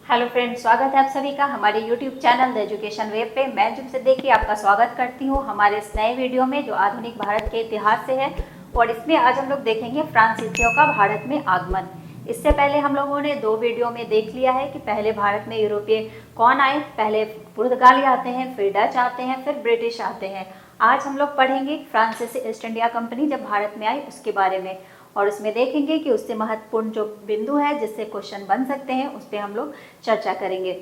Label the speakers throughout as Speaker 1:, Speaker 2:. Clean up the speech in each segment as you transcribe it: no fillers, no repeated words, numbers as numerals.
Speaker 1: Hello friends, स्वागत है आप सभी का हमारे YouTube channel the education web पे। मैं जुम सिद्दीकी आपका स्वागत करती हूँ हमारे इस नए वीडियो में जो आधुनिक भारत के इतिहास से है। और इसमें आज हम लोग देखेंगे फ्रांसीसियों का भारत में आगमन। इससे पहले हम लोगों ने दो वीडियो में देख लिया है कि पहले भारत में यूरोपीय कौन आए। पहले पुर्तगाली आते हैं, फिर डच आते हैं, फिर ब्रिटिश आते हैं। आज हम लोग पढ़ेंगे फ्रांसीसी ईस्ट इंडिया कंपनी जब भारत में आई उसके बारे में, और उसमें देखेंगे कि उससे महत्वपूर्ण जो बिंदु है जिससे क्वेश्चन बन सकते हैं उस पर हम लोग चर्चा करेंगे।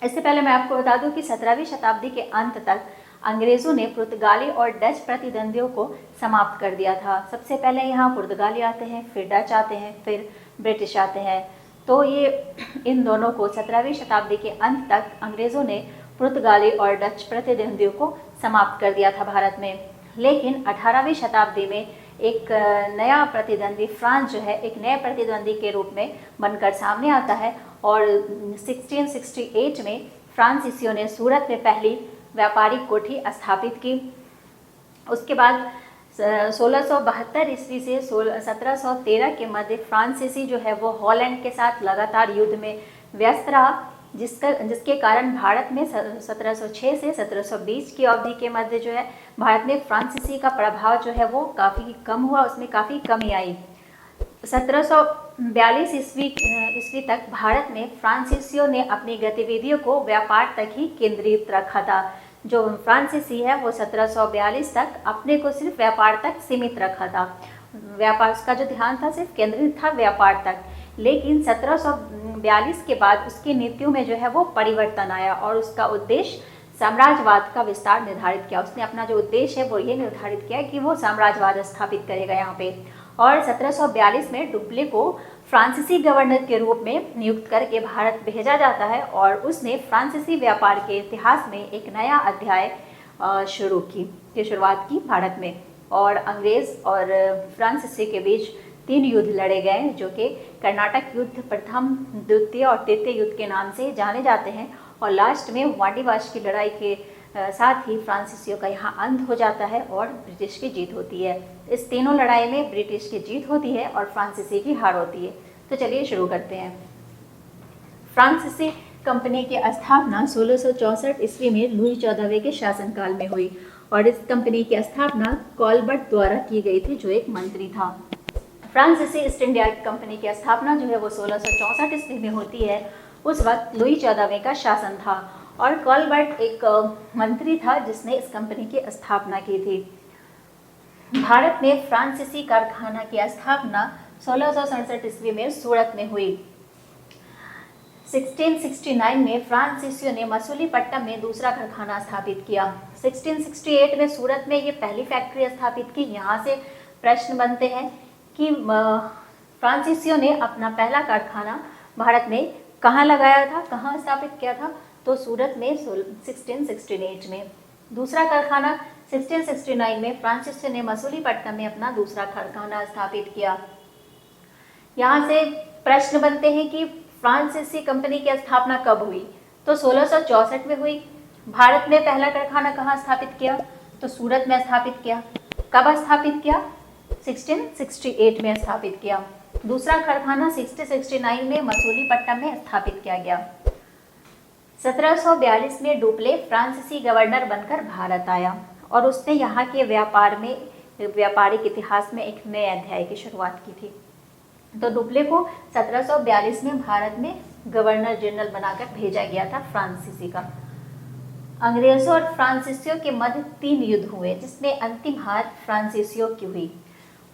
Speaker 1: इससे पहले मैं आपको बता दूं कि 17वीं शताब्दी के अंत तक अंग्रेज़ों ने पुर्तगाली और डच प्रतिद्वंदियों को समाप्त कर दिया था। सबसे पहले यहाँ पुर्तगाली आते हैं, फिर डच आते हैं, फिर ब्रिटिश आते हैं। तो ये इन दोनों को 17वीं शताब्दी के अंत तक अंग्रेज़ों ने पुर्तगाली और डच प्रतिद्वंदियों को समाप्त कर दिया था भारत में। लेकिन 18वीं शताब्दी में एक नया प्रतिद्वंदी फ्रांस जो है एक नए प्रतिद्वंदी के रूप में बनकर सामने आता है। और 1668 में फ्रांसीसियों ने सूरत में पहली व्यापारिक कोठी स्थापित की। उसके बाद 1672 ईस्वी से 1713 के मध्य फ्रांसीसी जो है वो हॉलैंड के साथ लगातार युद्ध में व्यस्त रहा, जिसके कारण भारत में 1706 से 1720 की अवधि के मध्य जो है भारत में फ्रांसीसी का प्रभाव जो है वो काफ़ी कम हुआ, उसमें काफ़ी कमी आई। 1742 ईस्वी तक भारत में फ्रांसीसियों ने अपनी गतिविधियों को व्यापार तक ही केंद्रित रखा था। जो फ्रांसीसी है वो 1742 तक अपने को सिर्फ व्यापार तक सीमित रखा था। व्यापार, उसका जो ध्यान था सिर्फ केंद्रित था व्यापार तक। लेकिन 1742 के बाद उसकी नीतियों में जो है वो परिवर्तन आया और उसका उद्देश्य साम्राज्यवाद का विस्तार निर्धारित किया। उसने अपना जो उद्देश्य है वो ये निर्धारित किया कि वो साम्राज्यवाद स्थापित करेगा यहाँ पे। और 1742 में डुप्ले को फ्रांसीसी गवर्नर के रूप में नियुक्त करके भारत भेजा जाता है और उसने फ्रांसीसी व्यापार के इतिहास में एक नया अध्याय शुरुआत की भारत में। और अंग्रेज़ और फ्रांसीसी के बीच 3 युद्ध लड़े गए जो कि कर्नाटक युद्ध, प्रथम, द्वितीय और तृतीय युद्ध के नाम से जाने जाते हैं। और लास्ट में वांडीवाश की लड़ाई के साथ ही फ्रांसीसियों का यहाँ अंत हो जाता है और ब्रिटिश की जीत होती है। इस तीनों लड़ाई में ब्रिटिश की जीत होती है और फ्रांसीसी की हार होती है। तो चलिए शुरू करते हैं। फ्रांसीसी कंपनी की स्थापना 1664 ईस्वी में लुई 14वें के शासनकाल में हुई और इस कंपनी की स्थापना कॉलबर्ट द्वारा की गई थी जो एक मंत्री था। फ्रांसीसी ईस्ट इंडिया कंपनी की स्थापना जो है वो 1664 ईस्वी में होती है। उस वक्त लुई 14वें का शासन था और कॉलबर्ट एक मंत्री था जिसने इस कंपनी की स्थापना की थी। भारत में फ्रांसीसी कारखाना की स्थापना 1667 ईस्वी में सूरत में हुई। 1669 में फ्रांसीसियों ने मसूलीपट्टनम में दूसरा कारखाना स्थापित किया। 1668 में सूरत में ये पहली फैक्ट्री स्थापित की। यहाँ से प्रश्न बनते हैं कि फ्रांसीसियों ने अपना पहला कारखाना भारत में कहाँ लगाया था, कहाँ स्थापित किया था, तो सूरत में 1668 में। दूसरा कारखाना 1669 में फ्रांसीसियों ने मसूलीपट्टनम में अपना दूसरा कारखाना स्थापित किया। यहाँ से प्रश्न बनते हैं कि फ्रांसीसी कंपनी की स्थापना कब हुई, तो 1664 में हुई। भारत में पहला कारखाना कहाँ स्थापित किया, तो सूरत में स्थापित किया। कब स्थापित किया, 1668 में स्थापित किया। दूसरा कारखाना 1669 में मसूलीपट्टनम में स्थापित किया गया। 1742 में डुप्ले फ्रांसीसी गवर्नर बनकर भारत आया और उसने यहाँ के व्यापारिक इतिहास में एक नए अध्याय की शुरुआत की थी। तो डुप्ले को 1742 में भारत में गवर्नर जनरल बनाकर भेजा गया था फ्रांसीसी का। अंग्रेजों और फ्रांसीसियों के मध्य 3 युद्ध हुए जिसमें अंतिम हार फ्रांसीसियों की हुई।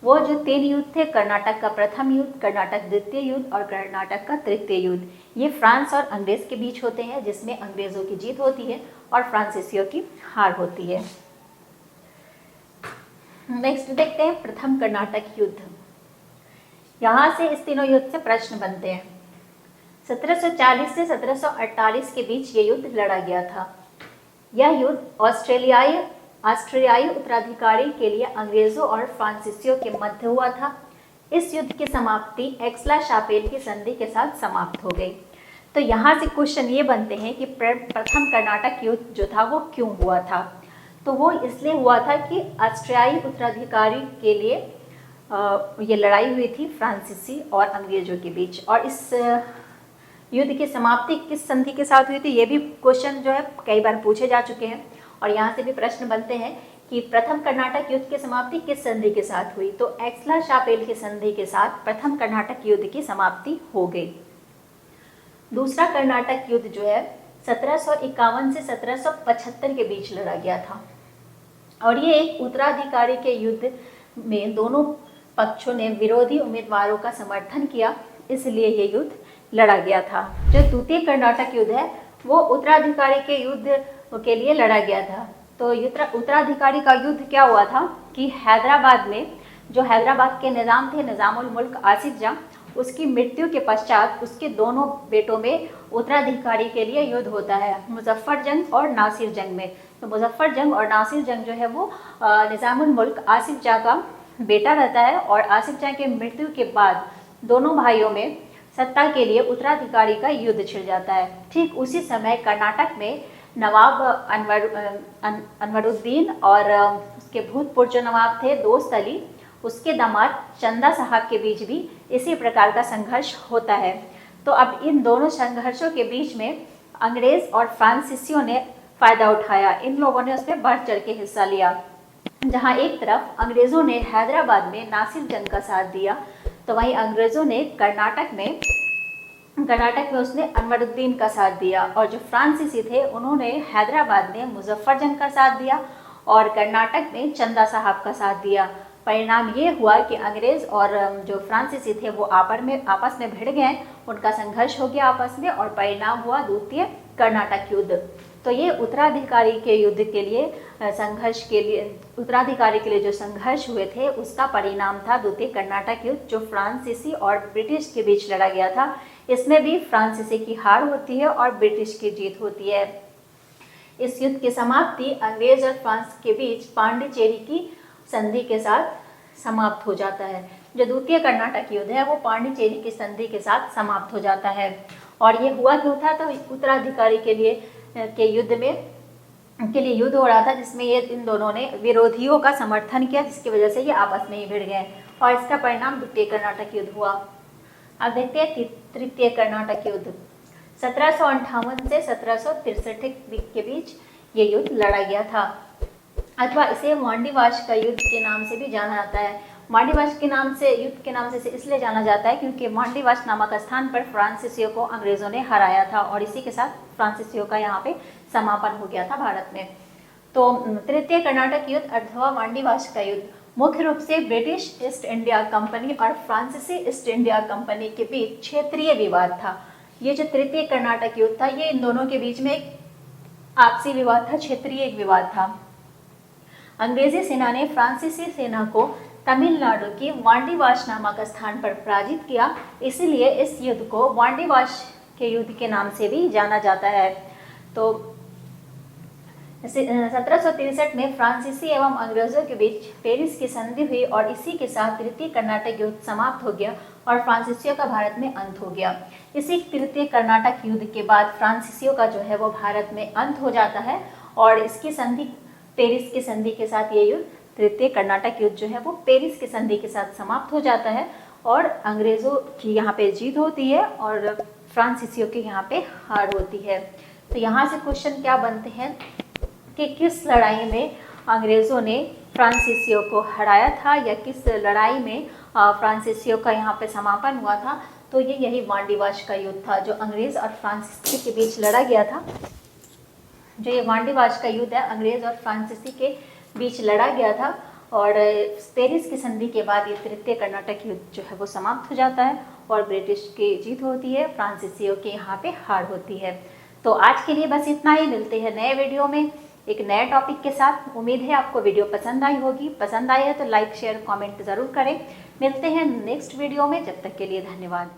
Speaker 1: वो जो 3 युद्ध थे, कर्नाटक का प्रथम युद्ध, कर्नाटक द्वितीय युद्ध और कर्नाटक का तृतीय युद्ध, ये फ्रांस और अंग्रेज के बीच होते हैं जिसमें अंग्रेजों की जीत होती है और फ्रांसीसियों की हार होती है। नेक्स्ट देखते हैं प्रथम कर्नाटक युद्ध। यहाँ से इस तीनों युद्ध से प्रश्न बनते हैं। 1740 से 1748 के बीच ये युद्ध लड़ा गया था। यह युद्ध ऑस्ट्रेलियाई उत्तराधिकारी के लिए अंग्रेजों और फ्रांसीसियों के मध्य हुआ था। इस युद्ध की समाप्ति एक्सला-शापेल की संधि के साथ समाप्त हो गई। तो यहाँ से क्वेश्चन ये बनते हैं कि प्रथम कर्नाटक युद्ध जो था वो क्यों हुआ था, तो वो इसलिए हुआ था कि ऑस्ट्रियाई उत्तराधिकारी के लिए ये लड़ाई हुई थी फ्रांसीसी और अंग्रेजों के बीच। और इस युद्ध की समाप्ति किस संधि के साथ हुई थी, ये भी क्वेश्चन जो है कई बार पूछे जा चुके हैं और यहाँ से भी प्रश्न बनते हैं कि प्रथम कर्नाटक युद्ध की समाप्ति किस संधि के साथ हुई। तो एक्सला-शापेल की संधि के साथ प्रथम कर्नाटक युद्ध की समाप्ति हो गई। दूसरा कर्नाटक युद्ध जो है 1751 से 1775 के बीच लड़ा गया था और ये एक उत्तराधिकारी के युद्ध में दोनों पक्षों ने विरोधी उम्मीदवारों का समर्थन किया, इसलिए ये युद्ध लड़ा गया था। जो द्वितीय कर्नाटक युद्ध है वो उत्तराधिकारी के युद्ध के लिए लड़ा गया था। तो उत्तराधिकारी का युद्ध क्या हुआ था कि हैदराबाद में जो हैदराबाद के निज़ाम थे, निज़ामुल मुल्क आसिफ जंग, उसकी मृत्यु के पश्चात उसके दोनों बेटों में उत्तराधिकारी के लिए युद्ध होता है, मुजफ्फर जंग और नासिर जंग में। तो मुजफ्फर जंग और नासिर जंग जो है वो निज़ामुल मुल्क आसिफ जंग का बेटा रहता है और आसिफ जंग के मृत्यु के बाद दोनों भाइयों में सत्ता के लिए उत्तराधिकारी का युद्ध छिड़ जाता है। ठीक उसी समय कर्नाटक में नवाब अनवरुद्दीन और उसके भूतपूर्व जो नवाब थे दोस्त अली, उसके दामाद चंदा साहब के बीच भी इसी प्रकार का संघर्ष होता है। तो अब इन दोनों संघर्षों के बीच में अंग्रेज और फ्रांसीसियों ने फ़ायदा उठाया। इन लोगों ने उसमें बढ़ चढ़ के हिस्सा लिया। जहां एक तरफ अंग्रेज़ों ने हैदराबाद में नासिर जंग का साथ दिया, तो वहीं अंग्रेज़ों ने कर्नाटक में उसने अनवरुद्दीन का साथ दिया और जो फ्रांसीसी थे उन्होंने हैदराबाद में मुजफ्फर जंग का साथ दिया और कर्नाटक में चंदा साहब का साथ दिया। परिणाम ये हुआ कि अंग्रेज़ और जो फ्रांसीसी थे वो आपस में भिड़ गए, उनका संघर्ष हो गया आपस में और परिणाम हुआ द्वितीय कर्नाटक युद्ध। तो ये उत्तराधिकारी के युद्ध के लिए उत्तराधिकारी के लिए जो संघर्ष हुए थे उसका परिणाम था द्वितीय कर्नाटक युद्ध, जो फ्रांसीसी और ब्रिटिश के बीच लड़ा गया था। इसमें भी फ्रांसीसी की हार होती है और ब्रिटिश की जीत होती है। इस युद्ध की समाप्ति अंग्रेज और फ्रांस के बीच पांडिचेरी की संधि के साथ समाप्त हो जाता है। जो द्वितीय कर्नाटक युद्ध है वो पांडिचेरी की संधि के साथ समाप्त हो जाता है। और ये हुआ क्यों था, तो उत्तराधिकारी के युद्ध हो रहा था, जिसमें ये इन दोनों ने विरोधियों का समर्थन किया, जिसकी वजह से ये आपस में ही भिड़ गए और इसका परिणाम द्वितीय कर्नाटक युद्ध हुआ। अब देखते हैं तृतीय कर्नाटक युद्ध। 1758 से 1763 के बीच ये युद्ध लड़ा गया था, अथवा इसे मांडीवाश का युद्ध के नाम से भी जाना जाता है। मांडीवाश के नाम से युद्ध के नाम से इसलिए जाना जाता है क्योंकि मांडीवाश नामक स्थान पर फ्रांसीसियों को अंग्रेज़ों ने हराया था और इसी के साथ फ्रांसीसियों का यहाँ पे समापन हो गया था भारत में। तो तृतीय कर्नाटक युद्ध अथवा मांडीवाश का युद्ध मुख्य रूप से ब्रिटिश ईस्ट इंडिया कंपनी और फ्रांसीसी ईस्ट इंडिया कंपनी के बीच क्षेत्रीय विवाद था। ये जो तृतीय कर्नाटक युद्ध था ये इन दोनों के बीच में एक आपसी विवाद था, क्षेत्रीय एक विवाद था। अंग्रेजी सेना ने फ्रांसीसी सेना को तमिलनाडु की वांडीवाश नामक स्थान पर पराजित किया, इसीलिए इस युद्ध को वांडीवाश के युद्ध के नाम से भी जाना जाता है। तो 1763 में फ्रांसीसी एवं अंग्रेजों के बीच पेरिस की संधि हुई और इसी के साथ तृतीय कर्नाटक युद्ध समाप्त हो गया और फ्रांसीसियों का भारत में अंत हो गया। इसी तृतीय कर्नाटक युद्ध के बाद फ्रांसीसियों का जो है वो भारत में अंत हो जाता है और इसकी संधि पेरिस की संधि के साथ ये युद्ध तृतीय कर्नाटक युद्ध जो है वो पेरिस की संधि के साथ समाप्त हो जाता है और अंग्रेज़ों की यहाँ पे जीत होती है और फ्रांसीसियों की यहाँ पे हार होती है। तो यहाँ से क्वेश्चन क्या बनते हैं कि किस लड़ाई में अंग्रेज़ों ने फ्रांसीसियों को हराया था या किस लड़ाई में फ्रांसीसियों का यहाँ पे समापन हुआ था। तो ये यही वांडीवाश का युद्ध था जो अंग्रेज़ और फ्रांसीसी के बीच लड़ा गया था। जो ये वांडीवाश का युद्ध है अंग्रेज़ और फ्रांसीसी के बीच लड़ा गया था और पेरिस की संधि के बाद ये तृतीय कर्नाटक युद्ध जो है वो समाप्त हो जाता है और ब्रिटिश की जीत होती है, फ्रांसीसियों की यहाँ पे हार होती है। तो आज के लिए बस इतना ही। मिलते हैं नए वीडियो में एक नए टॉपिक के साथ। उम्मीद है आपको वीडियो पसंद आई होगी। पसंद आई है तो लाइक शेयर कमेंट ज़रूर करें। मिलते हैं नेक्स्ट वीडियो में, जब तक के लिए धन्यवाद।